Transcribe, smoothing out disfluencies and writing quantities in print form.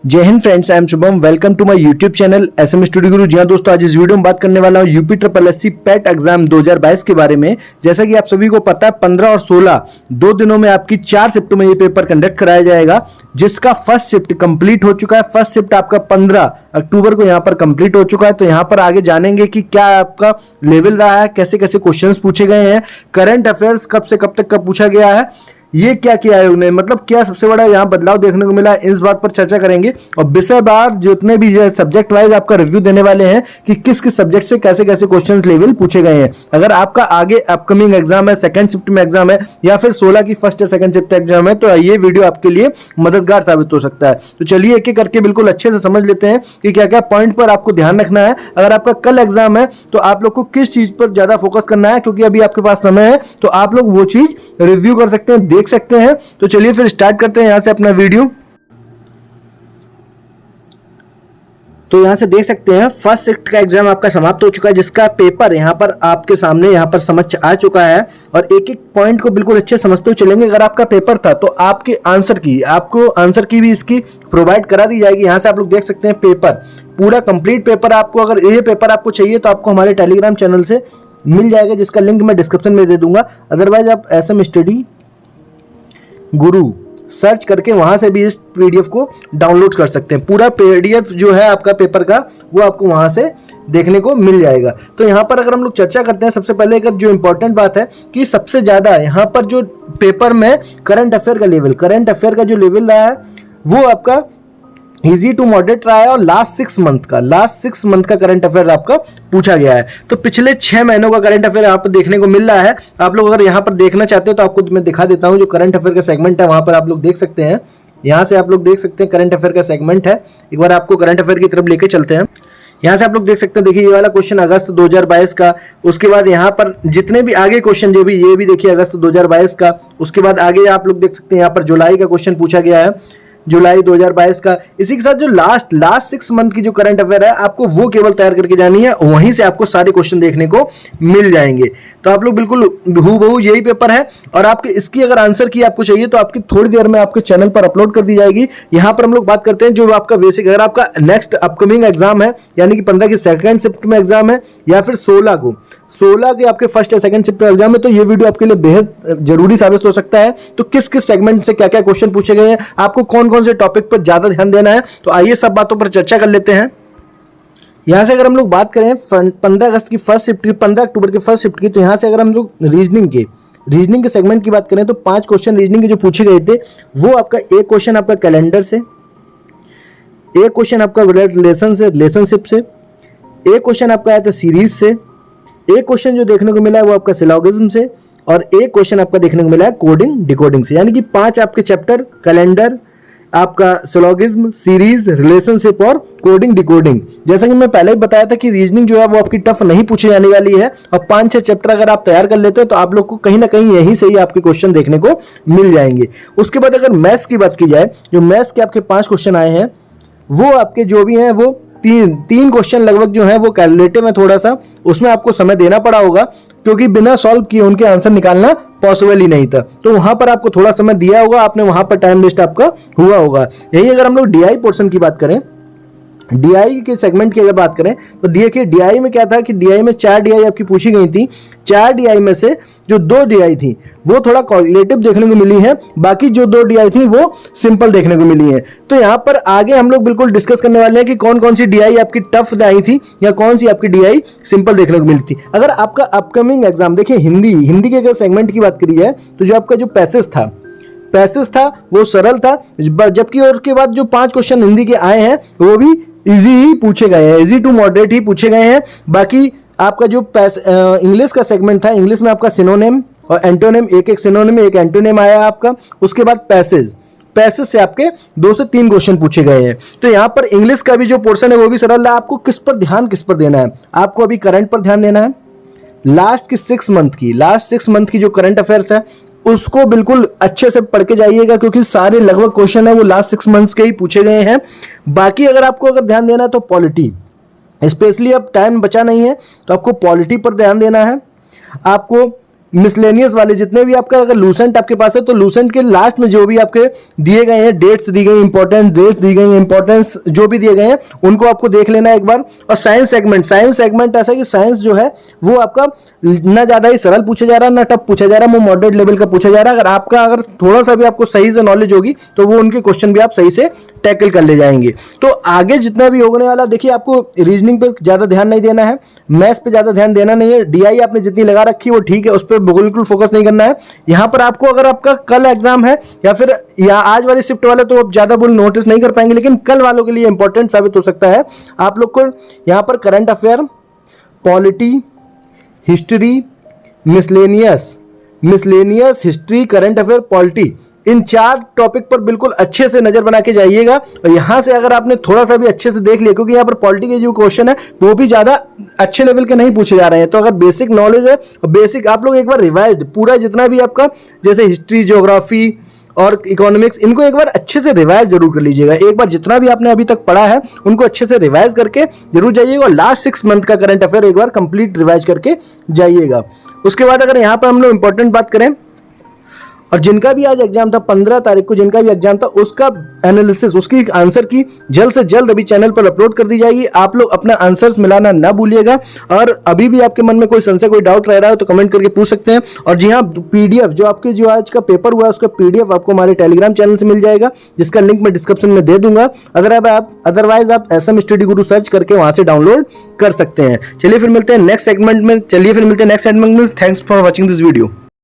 जय Hind friends, I am Shubham. Welcome to my YouTube channel SM study Guru. जी हाँ दोस्तों, आज इस वीडियो में बात करने वाला हूँ यूपी ट्रिपल एससी पेट एग्जाम 2022 के बारे में। जैसा कि आप सभी को पता है, 15 और 16 दो दिनों में आपकी 4 शिफ्ट में ये पेपर कंडक्ट कराया जाएगा, जिसका फर्स्ट शिफ्ट कंप्लीट हो चुका है। फर्स्ट शिफ्ट आपका 15 अक्टूबर को यहाँ पर कंप्लीट हो चुका है। तो यहाँ पर आगे जानेंगे कि क्या आपका लेवल रहा है, कैसे कैसे क्वेश्चंस पूछे गए हैं, करंट अफेयर्स कब से कब तक का पूछा गया है, ये क्या किया है उन्हें, मतलब क्या सबसे बड़ा यहाँ बदलाव देखने को मिला है, इस बात पर चर्चा करेंगे। और विषय बार जितने भी सब्जेक्ट वाइज आपका रिव्यू देने वाले हैं कि किस किस सब्जेक्ट से कैसे कैसे क्वेश्चन लेवल पूछे गए हैं। अगर आपका आगे अपकमिंग एग्जाम है, सेकंड शिफ्ट में एग्जाम है, या फिर 16 की फर्स्ट या सेकंड शिफ्ट एग्जाम है, तो ये वीडियो आपके लिए मददगार साबित हो सकता है। तो चलिए एक एक करके बिल्कुल अच्छे से समझ लेते हैं कि क्या क्या पॉइंट पर आपको ध्यान रखना है। अगर आपका कल एग्जाम है तो आप लोग को किस चीज पर ज्यादा फोकस करना है, क्योंकि अभी आपके पास समय है तो आप लोग वो चीज रिव्यू कर सकते हैं, देख सकते हैं। तो चलिए फिर स्टार्ट करते हैं यहां से अपना वीडियो। तो यहां से देख सकते हैं फर्स्ट शिफ्ट का एग्जाम आपका समाप्त हो चुका है, जिसका पेपर यहां पर आपके सामने यहां पर समझ आ चुका है। और एक एक पॉइंट को बिल्कुल अच्छे समझते हुए चलेंगे। अगर आपका पेपर था तो आपके आपको आंसर की भी इसकी प्रोवाइड करा दी जाएगी। यहां से आप लोग देख सकते हैं पेपर, पूरा कंप्लीट पेपर आपको, अगर ये पेपर आपको चाहिए तो आपको हमारे टेलीग्राम चैनल से मिल जाएगा, जिसका लिंक मैं डिस्क्रिप्शन में दे दूंगा। अदरवाइज आप एसएम स्टडी गुरु सर्च करके वहां से भी इस पीडीएफ को डाउनलोड कर सकते हैं। पूरा पीडीएफ जो है आपका पेपर का, वो आपको वहां से देखने को मिल जाएगा। तो यहाँ पर अगर हम लोग चर्चा करते हैं, सबसे पहले अगर जो इंपॉर्टेंट बात है कि सबसे ज्यादा यहाँ पर जो पेपर में करंट अफेयर का जो लेवल रहा है वो आपका इजी टू मॉडरेट रहा है। और लास्ट 6 मंथ का करंट अफेयर आपका पूछा गया है। तो पिछले 6 महीनों का करंट अफेयर यहाँ पर देखने को मिल रहा है। आप लोग अगर यहाँ पर देखना चाहते हो तो आपको मैं दिखा देता हूँ, जो करंट अफेयर का सेगमेंट है वहां पर आप लोग देख सकते हैं। यहाँ से आप लोग देख सकते हैं करंट अफेयर का सेगमेंट है। एक बार आपको करंट अफेयर की तरफ लेके चलते हैं। यहाँ से आप लोग देख सकते हैं, देखिए ये वाला क्वेश्चन अगस्त 2022 का। उसके बाद यहाँ पर जितने भी आगे क्वेश्चन जो भी, ये भी देखिए अगस्त 2022 का। उसके बाद आगे आप लोग देख सकते हैं यहाँ पर जुलाई का क्वेश्चन पूछा गया है, जुलाई 2022 का। इसी के साथ जो लास्ट 6 मंथ की जो करंट अफेयर है, आपको वो केवल तैयार करके जानी है, वहीं से आपको सारे क्वेश्चन देखने को मिल जाएंगे। तो आप लोग बिल्कुल हूबहू यही पेपर है। और आपके इसकी अगर आंसर की आपको चाहिए तो आपकी थोड़ी देर में आपके चैनल पर अपलोड कर दी जाएगी। यहाँ पर हम लोग बात करते हैं जो आपका बेसिक, अगर आपका नेक्स्ट अपकमिंग एग्जाम है, यानी कि 15 की सेकंड शिफ्ट में एग्जाम है, या फिर 16 के आपके फर्स्ट या सेकंड शिफ्ट एग्जाम है, तो ये वीडियो आपके लिए बेहद जरूरी साबित हो सकता है। तो किस किस सेगमेंट से क्या क्या क्वेश्चन पूछे गए हैं, आपको कौन कौन से टॉपिक पर ज्यादा ध्यान देना है, तो आइए सब बातों पर चर्चा कर लेते हैं। यहां से अगर हम लोग बात करें 15 अक्टूबर के फर्स्ट शिफ्ट की, तो यहां से अगर हम लोग रीजनिंग के सेगमेंट की बात करें तो 5 क्वेश्चन रीजनिंग के जो पूछे गए थे, वो आपका एक क्वेश्चन आपका कैलेंडर से, एक क्वेश्चन आपका रिलेशनशिप से, एक क्वेश्चन आपका आया था सीरीज से, एक क्वेश्चन जो देखने को मिला है वो आपका सिलोगिज्म से, और एक क्वेश्चन आपका देखने को मिला है कोडिंग डिकोडिंग से। यानी कि 5 आपके चैप्टर, कैलेंडर, आपका सिलोगिज्म, सीरीज, रिलेशनशिप और कोडिंग डिकोडिंग। जैसा कि मैं पहले ही बताया था कि रीजनिंग जो है वो आपकी टफ नहीं पूछी जाने वाली है। और 5-6 चैप्टर अगर आप तैयार कर लेते हो तो आप लोग को कहीं ना कहीं यहीं से ही आपके क्वेश्चन देखने को मिल जाएंगे। उसके बाद अगर मैथ्स की बात की जाए, जो मैथ्स के आपके 5 क्वेश्चन आए हैं, वो आपके जो भी हैं वो तीन क्वेश्चन लगभग जो है वो कैलकुलेटिव है, थोड़ा सा उसमें आपको समय देना पड़ा होगा, क्योंकि बिना सॉल्व किए उनके आंसर निकालना पॉसिबल ही नहीं था। तो वहां पर आपको थोड़ा समय दिया होगा, आपने वहां पर टाइम वेस्ट आपका हुआ होगा। यही अगर हम लोग डीआई पोर्शन की बात करें, डीआई के सेगमेंट की अगर बात करें तो देखिए डीआई में क्या था कि डीआई में 4 डीआई आपकी पूछी गई थी। 4 डीआई में से जो 2 डीआई थी वो थोड़ा कॉग्निटिव देखने को मिली है, बाकी जो 2 डीआई थी वो सिंपल देखने को मिली है। तो यहाँ पर आगे हम लोग बिल्कुल डिस्कस करने वाले हैं कि कौन कौन सी डीआई आपकी टफ आई थी या कौन सी आपकी डीआई सिंपल देखने को मिली थी। अगर आपका अपकमिंग एग्जाम देखिए हिंदी के अगर सेगमेंट की बात करी जाए तो जो आपका जो पैसेज था वो सरल था, जबकि और उसके बाद जो 5 क्वेश्चन हिंदी के आए हैं वो भी इजी ही पूछे गए हैं, इजी टू मॉडरेट ही पूछे गए हैं। बाकी आपका जो इंग्लिश का सेगमेंट था, इंग्लिश में आपका सिनोनिम और एंटोनिम, एक सिनोनिम एक एंटोनिम आया आपका। उसके बाद पैसेज से आपके 2 से 3 क्वेश्चन पूछे गए हैं। तो यहाँ पर इंग्लिश का भी जो पोर्शन है वो भी सरल है। आपको किस पर देना है, आपको अभी करंट पर ध्यान देना है। लास्ट 6 मंथ की जो करंट अफेयर्स है उसको बिल्कुल अच्छे से पढ़ के जाइएगा, क्योंकि सारे लगभग क्वेश्चन है वो लास्ट 6 मंथ्स के ही पूछे गए हैं। बाकी अगर आपको ध्यान देना है तो पॉलिटी, स्पेशली अब टाइम बचा नहीं है तो आपको पॉलिटी पर ध्यान देना है। आपको मिसलेनियस वाले जितने भी आपका अगर लूसेंट आपके पास है तो लूसेंट के लास्ट में जो भी आपके दिए गए हैं, डेट्स दी गई, इंपॉर्टेंट डेट्स दी गई, इंपॉर्टेंस जो भी दिए गए हैं उनको आपको देख लेना है एक बार। और साइंस सेगमेंट ऐसा है कि साइंस जो है वो आपका ना ज्यादा ही सरल पूछा जा रहा है ना टफ पूछा जा रहा है, वो मॉडरेट लेवल का पूछा जा रहा है। अगर थोड़ा सा भी आपको सही से नॉलेज होगी तो वो उनके क्वेश्चन भी आप सही से टैकल कर ले जाएंगे। तो आगे जितना भी होने वाला, देखिए आपको रीजनिंग पर ज्यादा ध्यान नहीं देना है, मैथ्स पे ज्यादा ध्यान देना नहीं है, डीआई आपने जितनी लगा रखी है वो ठीक है, उस पर बिल्कुल फोकस नहीं करना है। यहाँ पर आपको अगर आपका कल एग्जाम है या फिर या आज वाली शिफ्ट वाले तो आप ज्यादा बोल नोटिस नहीं कर पाएंगे, लेकिन कल वालों के लिए इंपॉर्टेंट साबित हो सकता है। आप लोग को यहाँ पर current affair, polity, history, miscellaneous, history, current affair, polity, इन 4 टॉपिक पर बिल्कुल अच्छे से नजर बना के जाइएगा। और यहां से अगर आपने थोड़ा सा भी अच्छे से देख लिया, क्योंकि यहाँ पर पॉलिटी के जो क्वेश्चन है वो भी ज्यादा अच्छे लेवल के नहीं पूछे जा रहे हैं, तो अगर बेसिक नॉलेज है, बेसिक आप लोग एक बार रिवाइज पूरा जितना भी आपका जैसे हिस्ट्री, ज्योग्राफी और इकोनॉमिक्स, इनको एक बार अच्छे से रिवाइज जरूर कर लीजिएगा। एक बार जितना भी आपने अभी तक पढ़ा है उनको अच्छे से रिवाइज करके जरूर जाइएगा, और लास्ट 6 मंथ का करंट अफेयर एक बार कंप्लीट रिवाइज करके जाइएगा। उसके बाद अगर यहाँ पर हम लोग इंपॉर्टेंट बात करें, और जिनका भी आज एग्जाम था 15 तारीख को, जिनका भी एग्जाम था उसका एनालिसिस, उसकी आंसर की जल्द से जल्द अभी चैनल पर अपलोड कर दी जाएगी। आप लोग अपना आंसर्स मिलाना ना भूलिएगा, और अभी भी आपके मन में कोई संशय, कोई डाउट रह रहा है तो कमेंट करके पूछ सकते हैं। और जी हाँ, पीडीएफ जो आपके जो आज का पेपर हुआ है उसका पीडीएफ आपको हमारे टेलीग्राम चैनल से मिल जाएगा, जिसका लिंक मैं डिस्क्रिप्शन में दे दूंगा। अदरवाइज आप SM स्टडी गुरु सर्च करके वहां से डाउनलोड कर सकते हैं। चलिए फिर मिलते हैं नेक्स्ट सेगमेंट में। Thanks for watching this video.